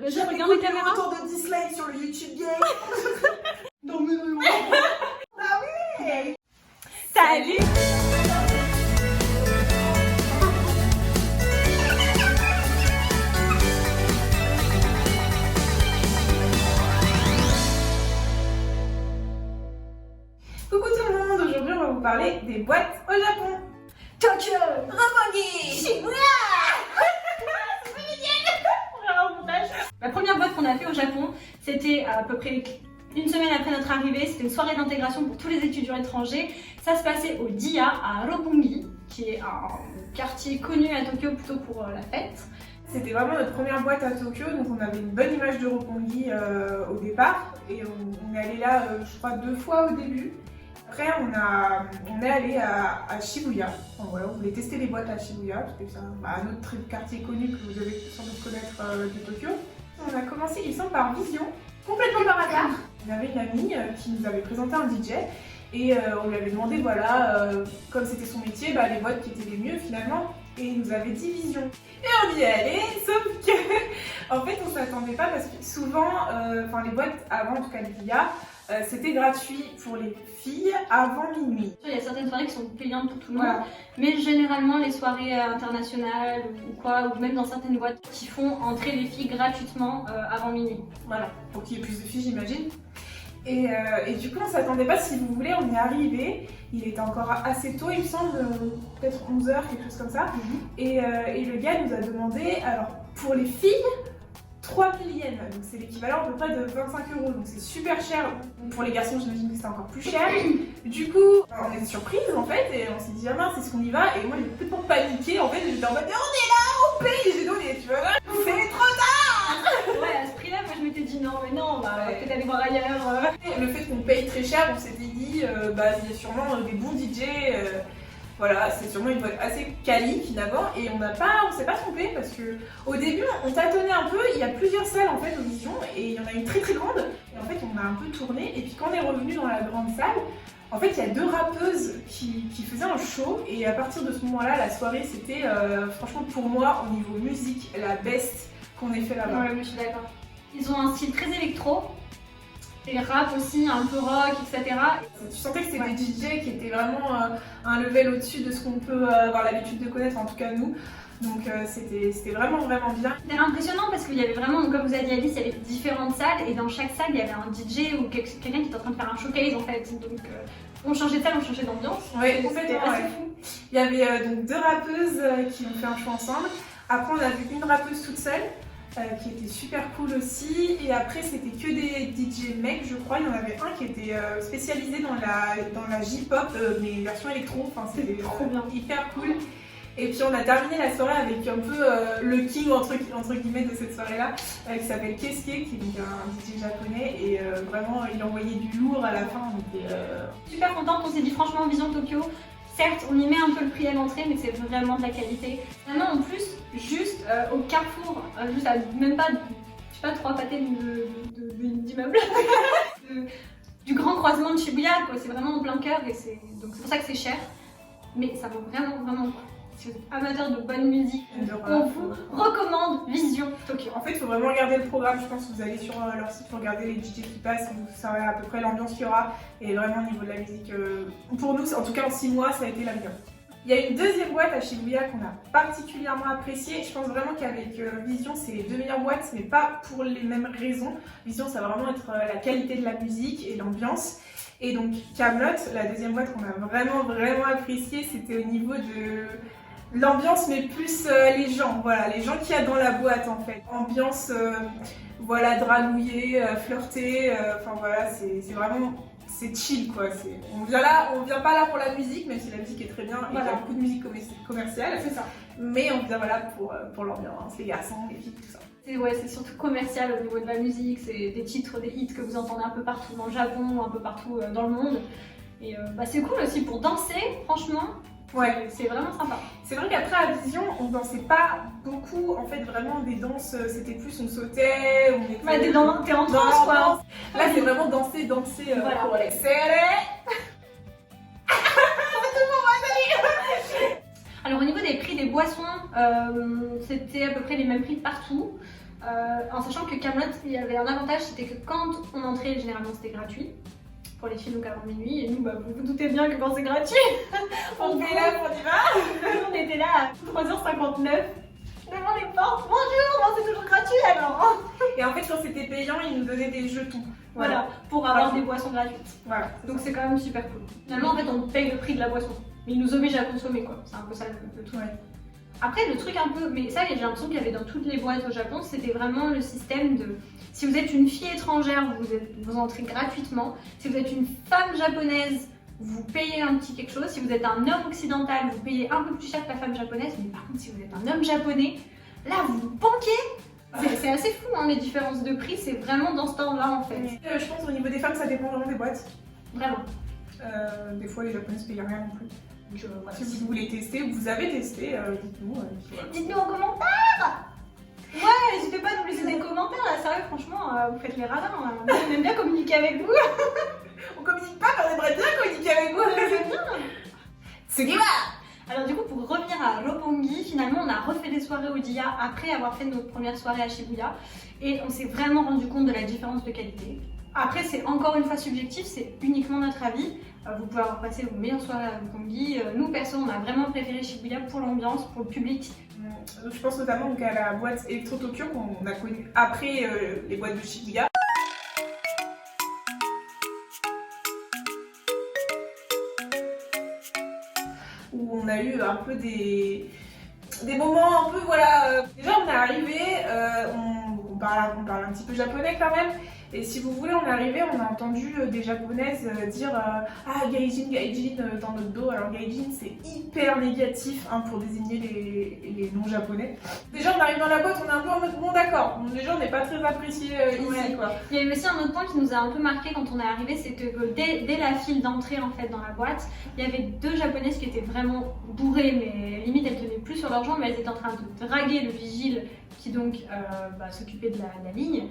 Vas-y, regarde la caméra. Autant de dislikes sur le YouTube game. Non mais non. Ah oui. Salut. Coucou tout le monde, aujourd'hui on va vous parler des boîtes au Japon. Tokyo. Roppongi. Shibuya. La première boîte qu'on a fait au Japon, c'était à peu près une semaine après notre arrivée. C'était une soirée d'intégration pour tous les étudiants étrangers. Ça se passait au Dia à Roppongi, qui est un quartier connu à Tokyo plutôt pour la fête. C'était vraiment notre première boîte à Tokyo, donc on avait une bonne image de Roppongi au départ. Et on est allé là, je crois, 2 fois au début. Après, on est allé à Shibuya. Enfin, voilà, on voulait tester les boîtes à Shibuya, c'était ça, un autre quartier connu que vous devez sans doute connaître de Tokyo. On a commencé, il semble, par Vision, complètement par hasard. On avait une amie qui nous avait présenté un DJ et on lui avait demandé, voilà, comme c'était son métier, les boîtes qui étaient les mieux finalement. Et il nous avait dit Vision. Et on y est allé, sauf que, en fait, on s'attendait pas parce que souvent, les boîtes avant, en tout cas les VIA, c'était gratuit pour les filles avant minuit. Il y a certaines soirées qui sont payantes pour tout le monde, Voilà. mais généralement les soirées internationales ou quoi, ou même dans certaines boîtes qui font entrer les filles gratuitement avant minuit. Voilà, pour qu'il y ait plus de filles, j'imagine. Et du coup, on s'attendait pas, si vous voulez, on est arrivé. Il était encore assez tôt, il me semble, peut-être 11h, quelque chose comme ça. Et le gars nous a demandé, alors pour les filles, 3000 yens, donc c'est l'équivalent à peu près de 25 €, donc c'est super cher. Pour les garçons, j'imagine que c'est encore plus cher. Du coup, on est surprise en fait, et on s'est dit, ah mince, est-ce qu'on y va? Et moi j'ai complètement paniqué, en fait, j'étais en mode, mais on est là, on paye! J'ai donné, tu vois, c'est trop tard! Ouais, à ce prix-là, moi je m'étais dit non, mais non, on va peut-être aller voir ailleurs. Le fait qu'on paye très cher, on s'était dit, il y a sûrement des bons DJ. Voilà, c'est sûrement une boîte assez quali finalement, et on s'est pas trompé parce que au début on tâtonnait un peu. Il y a plusieurs salles en fait aux Vision et il y en a une très très grande. Et en fait on a un peu tourné, et puis quand on est revenu dans la grande salle, en fait il y a 2 rappeuses qui faisaient un show, et à partir de ce moment-là, la soirée c'était franchement pour moi au niveau musique la best qu'on ait fait là-bas. Ouais, je suis d'accord. Ils ont un style très électro. Et rap aussi, un peu rock, etc. Tu sentais que c'était des DJ qui étaient vraiment un level au-dessus de ce qu'on peut avoir l'habitude de connaître, en tout cas nous. Donc c'était vraiment vraiment bien. C'était impressionnant parce qu'il y avait vraiment, donc, comme vous avez dit Alice, il y avait différentes salles et dans chaque salle il y avait un DJ ou quelqu'un qui était en train de faire un showcase en fait. Donc on changeait de salle, on changeait d'ambiance. Ouais, C'était assez fou. Il y avait donc 2 rappeuses qui ont fait un show ensemble. Après on a vu une rappeuse toute seule. Qui était super cool aussi, et après c'était que des DJ mecs, je crois. Il y en avait un qui était spécialisé dans la J-pop, mais version électro, enfin c'était trop bien, hyper cool. Et puis on a terminé la soirée avec un peu le king entre guillemets de cette soirée-là, qui s'appelle Keisuke, qui est donc un DJ japonais, et vraiment il envoyait du lourd à la fin. Donc, super contente, on s'est dit franchement Vision Tokyo. Certes, on y met un peu le prix à l'entrée, mais c'est vraiment de la qualité. Maintenant, en plus, juste au carrefour, juste à même pas, je sais pas, 3 pâtés d'immeubles, du grand croisement de Shibuya, quoi. C'est vraiment en plein cœur, et donc c'est pour ça que c'est cher. Mais ça vaut vraiment, vraiment le coup. Si vous êtes amateur de bonne musique, on vous recommande Vision Tokyo. En fait, il faut vraiment regarder le programme. Je pense que vous allez sur leur site pour regarder les DJ qui passent, vous savez à peu près l'ambiance qu'il y aura. Et vraiment, au niveau de la musique, pour nous, en tout cas en 6 mois, ça a été la meilleure. Il y a une deuxième boîte à Shibuya qu'on a particulièrement appréciée. Je pense vraiment qu'avec Vision, c'est les 2 meilleures boîtes, mais pas pour les mêmes raisons. Vision, ça va vraiment être la qualité de la musique et l'ambiance. Et donc, Camelot, la deuxième boîte qu'on a vraiment, vraiment appréciée, c'était au niveau de l'ambiance, mais plus les gens, voilà, les gens qu'il y a dans la boîte en fait. Ambiance, voilà, dragouillée, flirtée, enfin voilà, c'est vraiment, c'est chill quoi. On vient pas là pour la musique, même si la musique est très bien, et il y a beaucoup de musique commerciale, c'est ça. Mais on vient voilà pour l'ambiance, les garçons, les filles, tout ça. C'est surtout commercial au niveau de la musique, c'est des titres, des hits que vous entendez un peu partout dans le Japon, un peu partout dans le monde. Et c'est cool aussi pour danser, franchement. Ouais, c'est vraiment sympa. C'est vrai qu'après à Vision, on dansait pas beaucoup, en fait vraiment des danses, c'était plus on sautait, on était... t'es en transe quoi. Là c'est vraiment danser, voilà. Pour les serrer. Alors au niveau des prix des boissons, c'était à peu près les mêmes prix partout. en sachant que Kaamelott, il y avait un avantage, c'était que quand on entrait, généralement c'était gratuit. Pour les filles, donc avant minuit, et nous, bah, vous vous doutez bien que quand c'est gratuit, On fait là, on y va. on était là à 3h59 devant les portes. Bonjour, bon, c'est toujours gratuit alors. Et en fait, quand c'était payant, ils nous donnaient des jetons. Voilà, pour avoir des boissons gratuites. Voilà. Donc c'est quand même super cool. Finalement, en fait, on paye le prix de la boisson. Mais ils nous obligent à consommer, quoi. C'est un peu ça le truc. Ouais. Après, le truc un peu, mais ça, j'ai l'impression qu'il y avait dans toutes les boîtes au Japon, c'était vraiment le système de. Si vous êtes une fille étrangère, vous entrez gratuitement. Si vous êtes une femme japonaise, vous payez un petit quelque chose. Si vous êtes un homme occidental, vous payez un peu plus cher que la femme japonaise. Mais par contre, si vous êtes un homme japonais, là, vous banquez. C'est assez fou, hein, les différences de prix. C'est vraiment dans ce temps-là, en fait. Je pense au niveau des femmes, ça dépend vraiment des boîtes. Vraiment. Des fois, les japonaises payent rien non plus. Donc, Voilà. si vous voulez tester, vous avez testé, dites-nous. Dites-nous en commentaire. Ouais, n'hésitez pas à nous laisser des commentaires, là, sérieux, franchement, vous faites les radins. On aime bien communiquer avec vous. On communique pas, mais on aimerait bien communiquer avec vous. C'est bien. Ce qui va. Alors du coup, pour revenir à Roppongi, finalement, on a refait des soirées au Dia après avoir fait notre première soirée à Shibuya. Et on s'est vraiment rendu compte de la différence de qualité. Après, c'est encore une fois subjectif, c'est uniquement notre avis. Vous pouvez avoir passé vos meilleures soirées à Roppongi. Nous, perso, on a vraiment préféré Shibuya pour l'ambiance, pour le public. Je pense notamment donc, à la boîte Electro Tokyo qu'on a connue après les boîtes de Shibuya. Où on a eu un peu des moments un peu voilà. Déjà on est arrivé, on parle un petit peu japonais quand même. Et si vous voulez, on est arrivé, on a entendu des japonaises dire ah gaijin, gaijin dans notre dos. Alors gaijin c'est hyper négatif hein, pour désigner les non japonais. Déjà on arrive dans la boîte, on est un peu en mode bon d'accord, les gens n'est pas très apprécié ici quoi. Il y avait aussi un autre point qui nous a un peu marqué quand on est arrivé, c'est que dès la file d'entrée en fait dans la boîte, il y avait deux japonaises qui étaient vraiment bourrées, mais limite elles tenaient plus sur leurs jambes, mais elles étaient en train de draguer le vigile qui donc s'occupait de la ligne.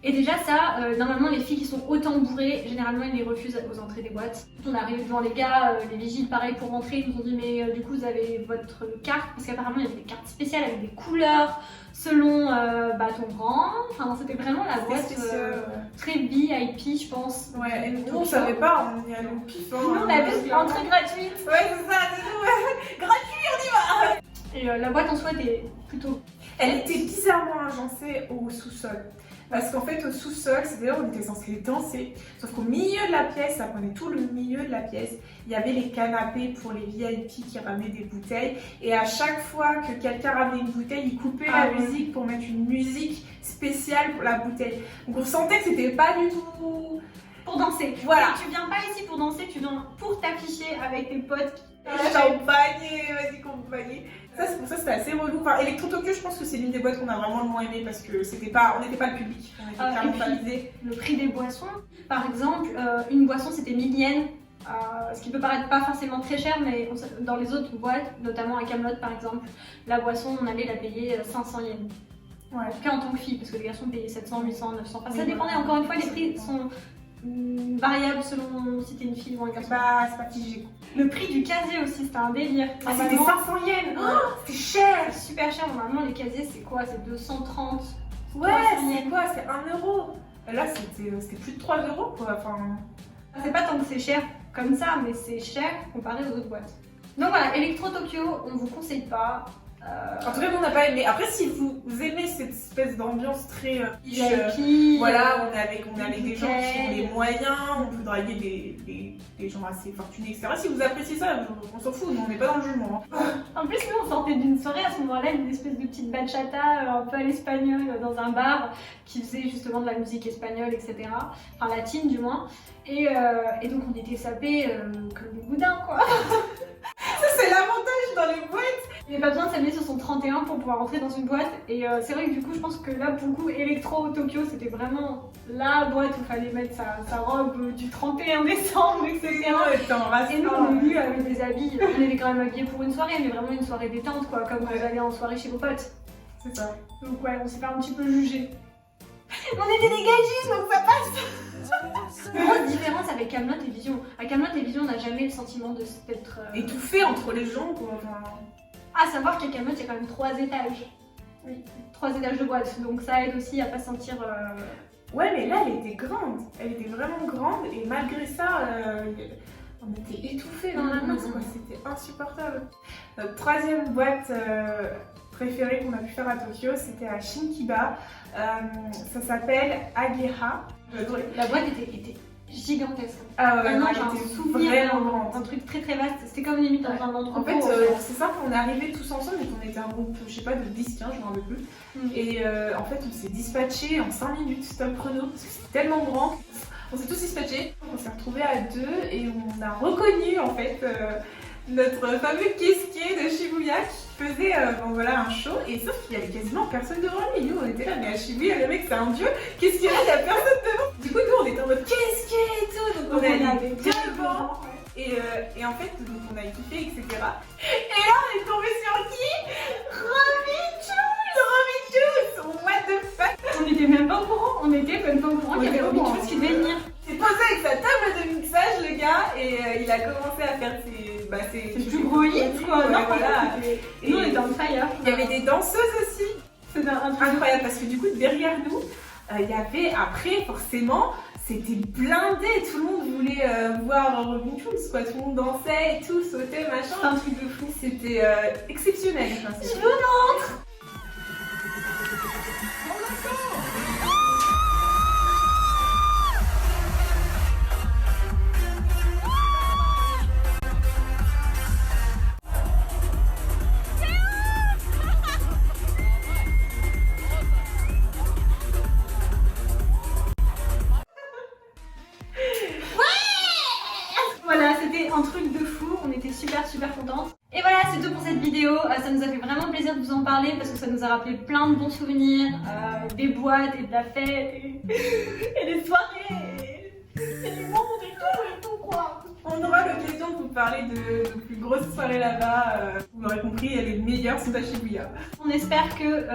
Et déjà ça, normalement les filles qui sont autant bourrées, généralement ils les refusent aux entrées des boîtes. On est arrivé devant les gars, les vigiles pareil pour rentrer, ils nous ont dit mais du coup vous avez votre carte, parce qu'apparemment il y avait des cartes spéciales avec des couleurs selon ton rang. Enfin c'était vraiment la boîte très VIP je pense. Ouais, et nous on savait pas, on y allait au pif. Nous on avait une entrée gratuite. Ouais c'est ça, c'est nous, gratuit on y va. Et la boîte en soi était plutôt... Elle était bizarrement agencée au sous-sol. Parce qu'en fait, au sous-sol, c'est-à-dire on était censé danser, sauf qu'au milieu de la pièce, ça prenait tout le milieu de la pièce, il y avait les canapés pour les VIP qui ramenaient des bouteilles, et à chaque fois que quelqu'un ramenait une bouteille, il coupait la musique pour mettre une musique spéciale pour la bouteille. Donc on sentait que c'était pas du tout... pour danser. Voilà. Tu viens pas ici pour danser, tu viens pour t'afficher avec tes potes. Champagne, vas-y compagnie. Ça c'est pour ça c'était assez relou. Enfin, Electro Tokyo, je pense que c'est l'une des boîtes qu'on a vraiment le moins aimé parce que on n'était pas le public. On était clairement pas visé. Le prix des boissons, par exemple, une boisson c'était 1000 yens. Ce qui peut paraître pas forcément très cher, mais dans les autres boîtes, notamment à Kaamelott par exemple, la boisson on allait la payer 500 yens. Ouais. En tout cas en tant que fille, parce que les garçons payaient 700, 800, 900. Enfin, ça dépendait, encore une fois, les prix sont variables selon si t'es une fille ou un garçon. C'est pas figé. Le prix du casier aussi, c'était un délire. C'était 500 yens. Oh, c'était cher. C'est super cher, normalement les casiers c'est quoi? C'est 230. Ouais, c'est quoi? C'est 1 euro. Là c'était plus de 3 euros quoi. Enfin... C'est pas tant que c'est cher comme ça, mais c'est cher comparé aux autres boîtes. Donc voilà, Electro Tokyo, on vous conseille pas. En tout cas, nous on n'a pas aimé. Après, si vous aimez cette espèce d'ambiance très VIP, voilà, on est avec des gens qui ont les moyens, on peut draguer des gens assez fortunés, etc. Si vous appréciez ça, on s'en fout, nous on n'est pas dans le jugement. En plus, nous on sortait d'une soirée à ce moment-là, une espèce de petite bachata un peu à l'espagnol dans un bar qui faisait justement de la musique espagnole, etc. Enfin latine du moins. Et donc on était sapés comme des boudins quoi. Ça c'est l'avantage dans les boîtes. Il n'y avait pas besoin de s'amener sur son 31 pour pouvoir rentrer dans une boîte. Et c'est vrai que du coup, je pense que là, pour le coup, Electro Tokyo, c'était vraiment la boîte où il fallait mettre sa robe du 31 décembre, etc. Et nous, on a eu avec des habits, on était quand même habillés pour une soirée, mais vraiment une soirée détente, quoi, comme quand j'allais en soirée chez vos potes. C'est ça. Donc ouais, on s'est fait un petit peu juger. On était des gagistes, donc ça passe. Grosse différence avec Kaamelott et Vision. À Kaamelott et Vision, on n'a jamais le sentiment de s'être étouffé entre les gens, quoi. À savoir qu'à Kaamelott, il y a quand même 3 étages. Oui. 3 étages de boîte, donc ça aide aussi à pas sentir. Ouais, mais là, elle était grande. Elle était vraiment grande et malgré ça, on était étouffés dans la masse, quoi. C'était insupportable. Notre troisième boîte préférée qu'on a pu faire à Tokyo, c'était à Shinkiba. Ça s'appelle Ageha. La boîte était gigantesque. Ah ouais, Vraiment, elle j'ai un était souvenir vraiment grande. d'un truc très très vaste. C'était comme limite dans un entrepôt. En fait, c'est simple, on est arrivés tous ensemble et qu'on était un groupe, je sais pas, de 10-15, je m'en rappelle plus. Et en fait, on s'est dispatché en 5 minutes, stop chrono, parce que c'était tellement grand. On s'est tous dispatchés, on s'est retrouvés à 2 et on a reconnu en fait notre fameux caissier de Shibuya qui faisait bon, voilà, un show. Et sauf qu'il y avait quasiment personne devant lui. Nous, on était là, mais à Shibuya, le mec, c'est un dieu. Qu'est-ce qu'il y a là, il y a personne devant. Du coup, nous, on était en mode qu'est-ce et tout. Donc, on avait devant. Et en fait, donc, on a kiffé, etc. Et là, on est tombé sur qui? Robin What the fuck? On était même pas au courant. On était même pas au courant qu'il y avait Robin Schulz qui devait venir. Il s'est posé avec sa table de mixage, le gars, et il a commencé à faire ses plus gros hits, quoi. Ouais, Non, voilà. et nous, on était en fire. Il y avait des danseuses aussi. C'était un truc Incroyable, parce que du coup, derrière nous, il y avait, après, forcément, c'était blindé. Tout le monde voulait voir Robin Schulz, quoi. Tout le monde dansait et tout, sautait, machin. un truc de fou. C'était exceptionnel. Enfin, Je vous montre. Voilà, c'était un truc de fou, on était super contentes. Et voilà, c'est tout pour cette vidéo. Ça nous a fait vraiment plaisir de vous en parler parce que ça nous a rappelé plein de bons souvenirs, des boîtes et de la fête et des soirées et du monde et tout quoi. On aura l'occasion de vous parler de plus grosses soirées là-bas. Vous l'aurez compris, les meilleures sont à Shibuya. On espère que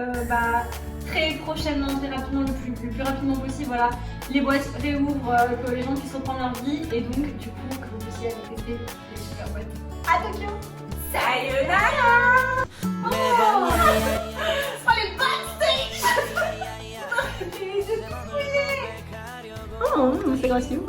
très prochainement, très rapidement, le plus rapidement possible, voilà, les boîtes réouvrent, que les gens puissent reprendre leur vie et donc du coup que vous puissiez aller tester les super boîtes à Tokyo. Sayonara! Oh, les backstage! Oh, c'est gracieux.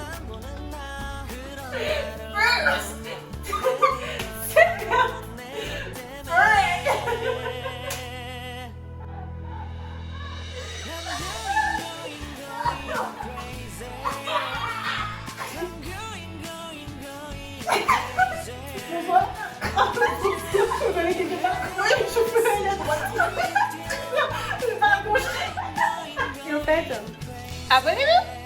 Et en fait, abonnez-vous!